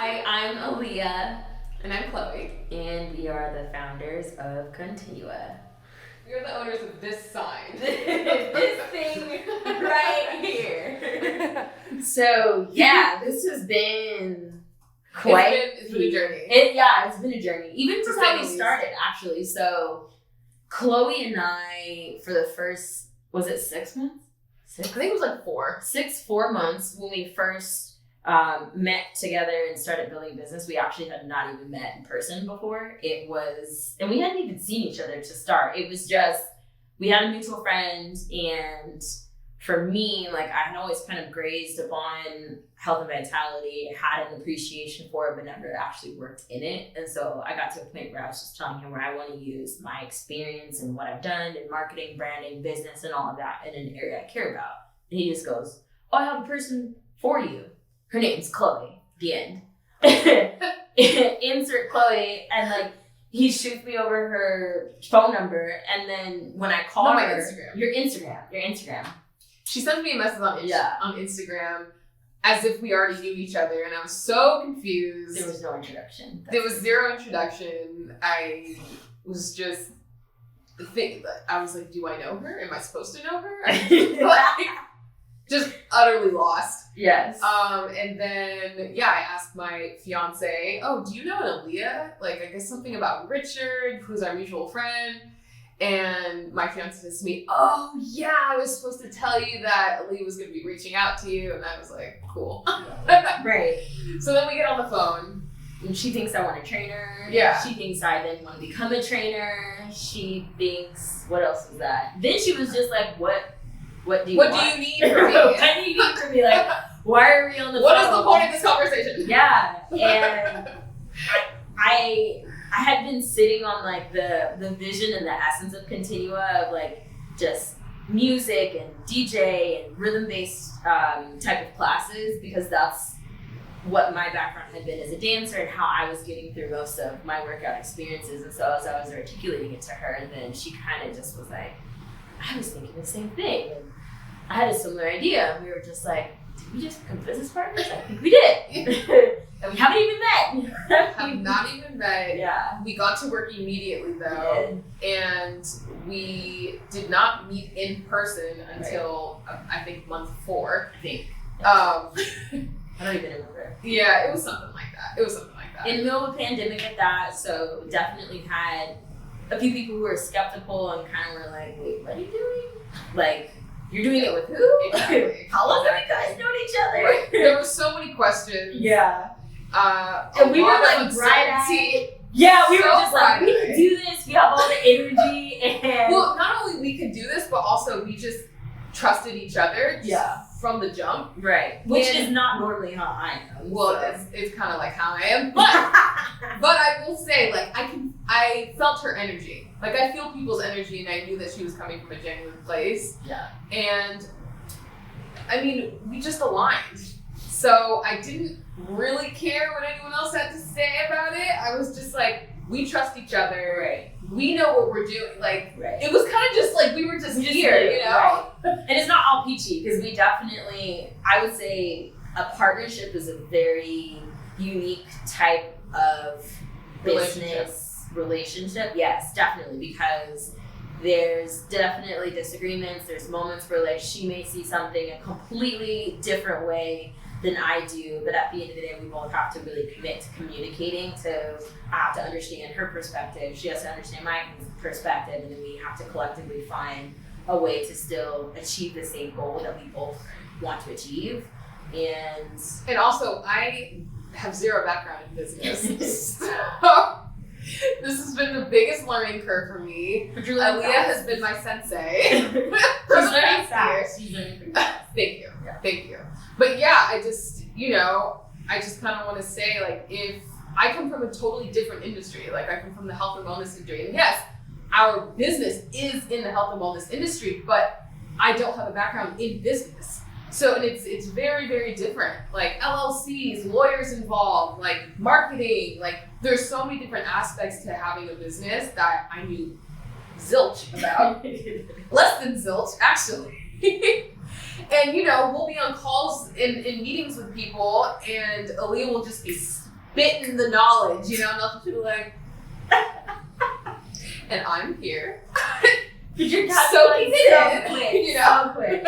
Hi, I'm Aaliyah, And I'm Chloe. and we are the founders of Continua. We are the owners of this sign. This thing right here. So, yeah, this has been quite... It's been a journey. It's been a journey. Even from To how say we the least. started, actually. So, Chloe and I, for the first, was it 6 months? I think it was like 4. 4 months when we first met together and started building business. We actually had not even met in person before. It was, and we hadn't even seen each other to start. It was just, we had a mutual friend, and for me, like, I had always kind of grazed upon health and vitality, had an appreciation for it, but never actually worked in it. And so I got to a point where I was just telling him where I want to use my experience and what I've done in marketing, branding, business, and all of that in an area I care about. And he just goes, "Oh, I have a person for you. Her name's Chloe." The end. Insert Chloe, and like he shoots me over her phone number, and then when I call No, my her, Instagram. your Instagram. She sent me a message on Yeah. on Instagram as if we already knew each other, and I was so confused. There was no introduction. There was zero introduction. I was just I was like, do I know her? Am I supposed to know her? Like, just utterly lost. Yes. And then, I asked my fiance, "Oh, do you know an Aaliyah? Like, I guess something about Richard, who's our mutual friend." And my fiance says to me, "Oh, yeah, I was supposed to tell you that Aaliyah was going to be reaching out to you." And I was like, cool. Right. So then we get on the phone. And she thinks I want to train her. Yeah. She thinks I then want to become a trainer. She thinks, what else was that? Then she was just like, what do you want? Do you need from me? What do you need from me? Like, why are we on the What phone? is the point of this conversation? Yeah, and I had been sitting on like the vision and the essence of Continua of like just music and DJ and rhythm based type of classes, because that's what my background had been as a dancer and how I was getting through most of my workout experiences. And so as I was articulating it to her, then she kind of just was like, I was thinking the same thing. And I had a similar idea. And we were just like, did we just become business partners? I think we did. And we haven't even met. Have not even met. Yeah. We got to work immediately though, and we did not meet in person until I think month 4. I think. I don't even remember. Yeah, it was something like that. In the middle of a pandemic at that, so definitely had a few people who were skeptical and kind of were like, "Wait, what are you doing? Like, you're doing it with who? Exactly. How long have you guys known each other?" Right. There were so many questions. Yeah. And we were like bright-eyed. Yeah, we were just like, we can do this. We have all the energy, and well, not only we could do this, but also we just trusted each other. From the jump. Right. Which is not normally how I am. Well, so. it's kind of like how I am, but I will say, like, I felt her energy. Like, I feel people's energy, and I knew that she was coming from a genuine place. Yeah. And I mean, we just aligned. So I didn't really care what anyone else had to say about it. I was just like, we trust each other. Right. We know what we're doing. Like, right. It was kind of just like we were just here, you know? Right. And it's not all peachy, because we definitely, I would say a partnership is a very unique type of business relationship. Yes, definitely, because there's definitely disagreements. There's moments where like she may see something a completely different way than I do, but at the end of the day, we both have to really commit to communicating. I have to understand her perspective, she has to understand my perspective, and then we have to collectively find a way to still achieve the same goal that we both want to achieve. And also, I have zero background in business. So this has been the biggest learning curve for me. Aaliyah has been my sensei. She's learning fast. Thank you. Yeah. Thank you. But yeah, I just kind of want to say, like, if I come from a totally different industry, like I come from the health and wellness industry, and yes, our business is in the health and wellness industry, but I don't have a background in business. So, and it's very, very different. Like LLCs, lawyers involved, like marketing, like there's so many different aspects to having a business that I knew zilch about. Less than zilch, actually. And, you know, we'll be on calls in meetings with people, and Aaliyah will just be spitting the knowledge, you know, and they'll just be like, and I'm here. But you're soaking it in, quick, you know, so quick.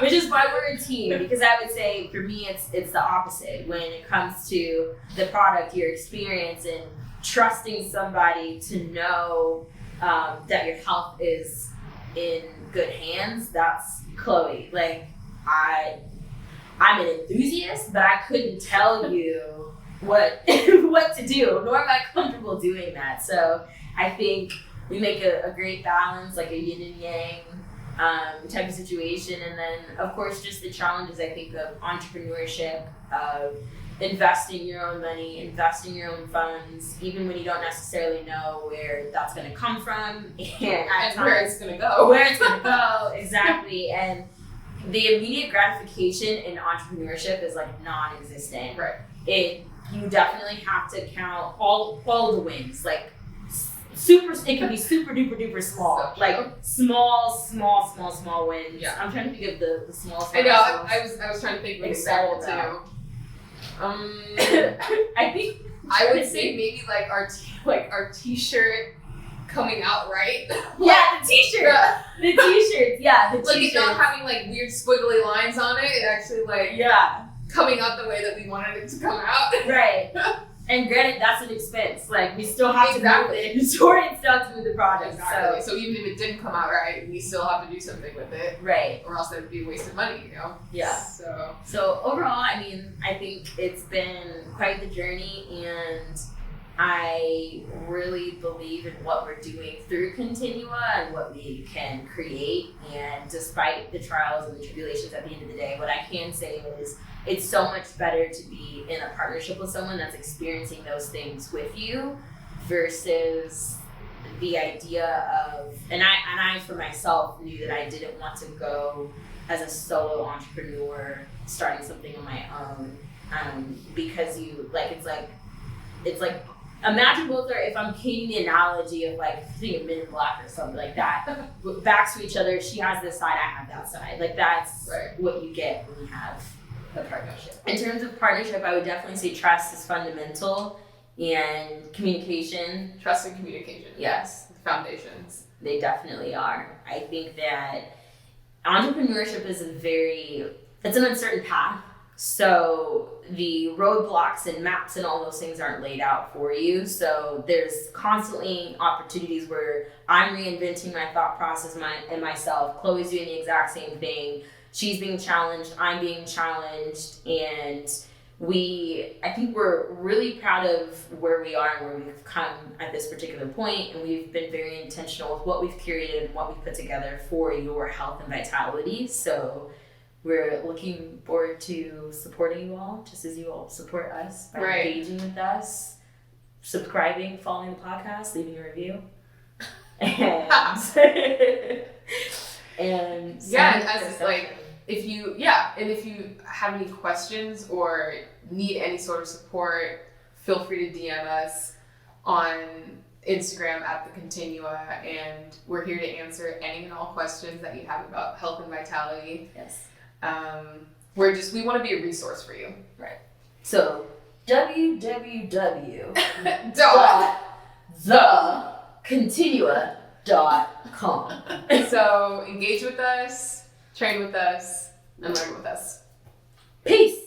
Which is why we're a team, because I would say for me it's the opposite when it comes to the product, your experience, and trusting somebody to know that your health is in good hands. That's Chloe. Like I'm an enthusiast, but I couldn't tell you what to do, nor am I comfortable doing that. So I think we make a great balance, like a yin and yang type of situation. And then, of course, just the challenges, I think, of entrepreneurship, of investing your own money, investing your own funds, even when you don't necessarily know where that's going to come from and where it's going to go. Where it's going to go, exactly. And the immediate gratification in entrepreneurship is like non-existent. Right. You definitely have to count all the wins, like it can be super duper duper small, so like small wins. Yeah. I'm trying to think of the small. I know. I was trying to think of an example too. I think I would say maybe like our t-shirt coming out right. Yeah, the t-shirt. The t-shirts. Yeah, the t-shirts. Like it not having like weird squiggly lines on it. It actually like coming out the way that we wanted it to come out. Right. And granted, that's an expense. Like, we still have to move the inventory and stuff to move the project. Exactly. So even if it didn't come out right, we still have to do something with it. Right. Or else that would be a waste of money, you know? Yeah. So overall, I mean, I think it's been quite the journey, and I really believe in what we're doing through Continua and what we can create. And despite the trials and the tribulations at the end of the day, what I can say is it's so much better to be in a partnership with someone that's experiencing those things with you versus the idea of, and I for myself knew that I didn't want to go as a solo entrepreneur starting something on my own, because it's like imagine both are, if I'm painting the analogy of like think of Men in Black or something like that, backs to each other, she has this side, I have that side. Like that's what you get when you have a partnership. In terms of partnership, I would definitely say trust is fundamental, and communication. Trust and communication. Yes. The foundations. They definitely are. I think that entrepreneurship is it's an uncertain path. So the roadblocks and maps and all those things aren't laid out for you. So there's constantly opportunities where I'm reinventing my thought process and myself. Chloe's doing the exact same thing. She's being challenged, I'm being challenged, and I think we're really proud of where we are and where we've come at this particular point, and we've been very intentional with what we've curated and what we've put together for your health and vitality. So we're looking forward to supporting you all, just as you all support us by engaging with us, subscribing, following the podcast, leaving a review. And if you have any questions or need any sort of support, feel free to DM us on Instagram at the Continua, and we're here to answer any and all questions that you have about health and vitality. Yes. We want to be a resource for you. Right. So www.thecontinua.com. So engage with us, train with us, and learn with us. Peace.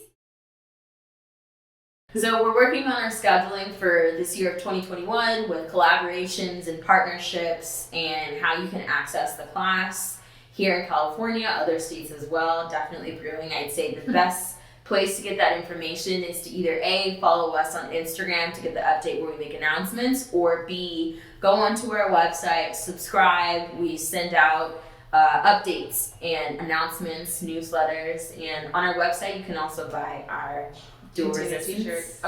So we're working on our scheduling for this year of 2021 with collaborations and partnerships and how you can access the class here in California, other states as well. Definitely brewing. I'd say the best place to get that information is to either A, follow us on Instagram to get the update where we make announcements, or B, go onto our website, subscribe. We send out updates and announcements, newsletters, and on our website you can also buy our dual resistance t-shirts.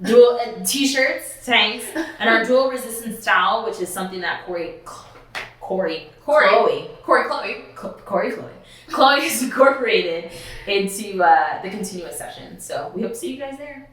Dual t-shirts, thanks, and our dual resistance towel, which is something that Chloe has incorporated into the Continua session. So we hope to see you guys there.